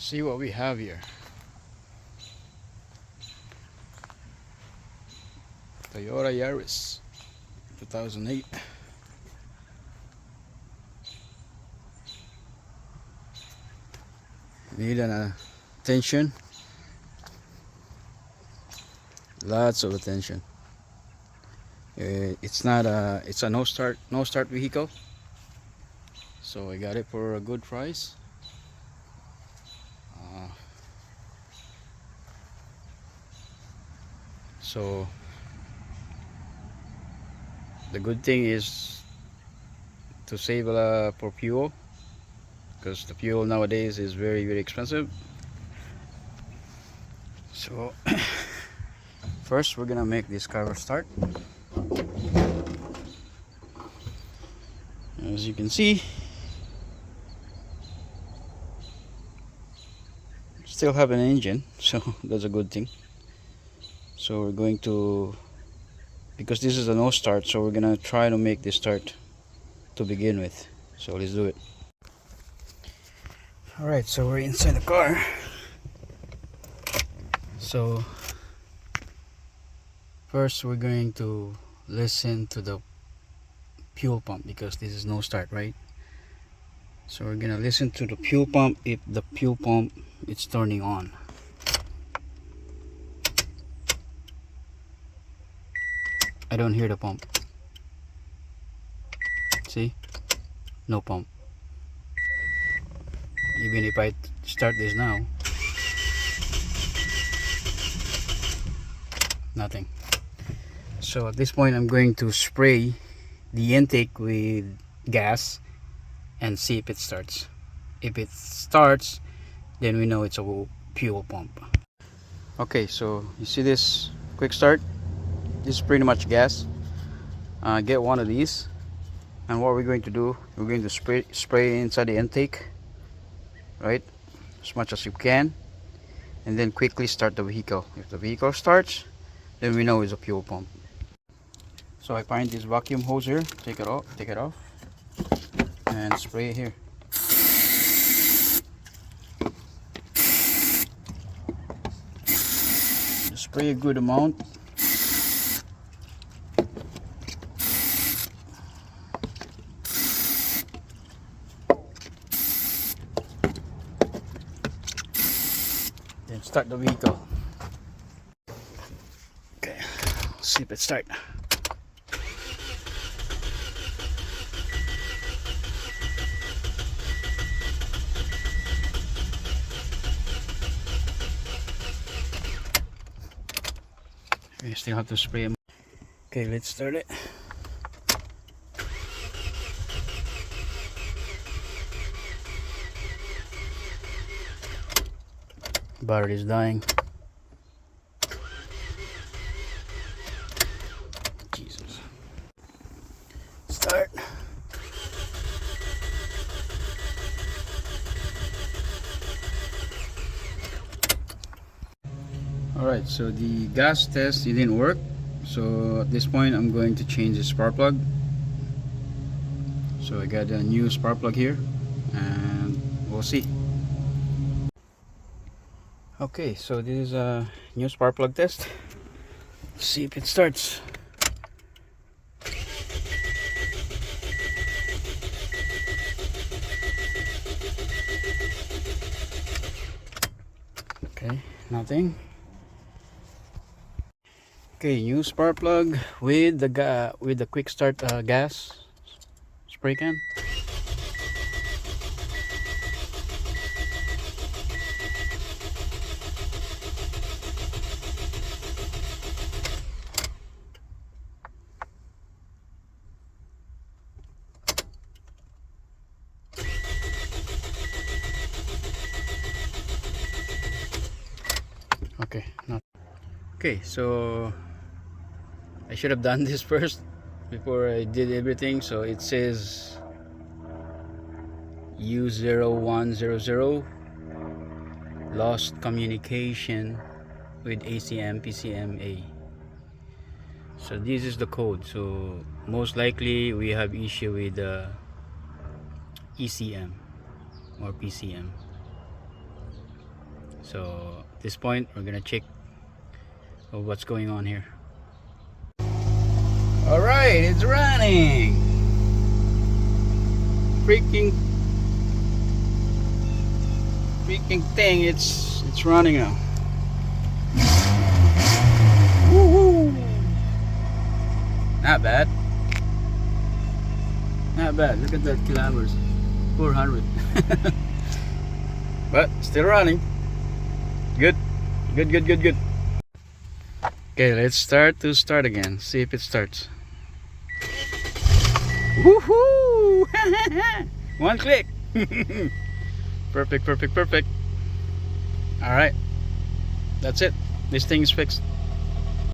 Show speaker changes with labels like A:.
A: see what we have here. Toyota Yaris 2008. Need an attention. Lots of attention. It's a no start vehicle. So I got it for a good price. So the good thing is to save for fuel, because the fuel nowadays is very expensive. So first we're gonna make this car start. As you can see, still have an engine, so that's a good thing. So we're going to, because this is a no start, so we're gonna try to make this start to begin with. So let's do it. Alright, so we're inside the car. So first we're going to listen to the fuel pump, because this is no start, right? So we're gonna listen to the fuel pump if the fuel pump is turning on. I don't hear the pump. See? No pump. Even if I start this now, nothing. So at this point I'm going to spray the intake with gas and see if it starts. If it starts, then we know it's a fuel pump. Okay, so you see this quick start? This is pretty much gas. Get one of these, and what we're going to do, we're going to spray inside the intake, right, as much as you can, and then quickly start the vehicle. If the vehicle starts, then we know it's a fuel pump. So I find this vacuum hose here, take it off, and spray it here. Just spray a good amount. Then start the vehicle. Okay, let's see if it starts. We still have to spray them. Okay, let's start it. Battery is dying. Jesus. Start. Alright, so the gas test, it didn't work. So at this point I'm going to change the spark plug. So I got a new spark plug here, and we'll see. Okay, so this is a new spark plug test. Let's see if it starts. Okay, nothing. Okay, new spark plug with the quick start gas spray can. Okay, not okay. So I should have done this first before I did everything. So it says U0100 lost communication with ACM PCMA. So this is the code. So most likely we have issue with ECM or PCM. So at this point we're gonna check what's going on here. All right, it's running. Freaking thing, it's running now. Woohoo! Not bad. Not bad. Look at that kilometers. 400. But still running. Good. Good. Okay, let's start again. See if it starts. Woohoo! One click. Perfect. All right. That's it. This thing is fixed.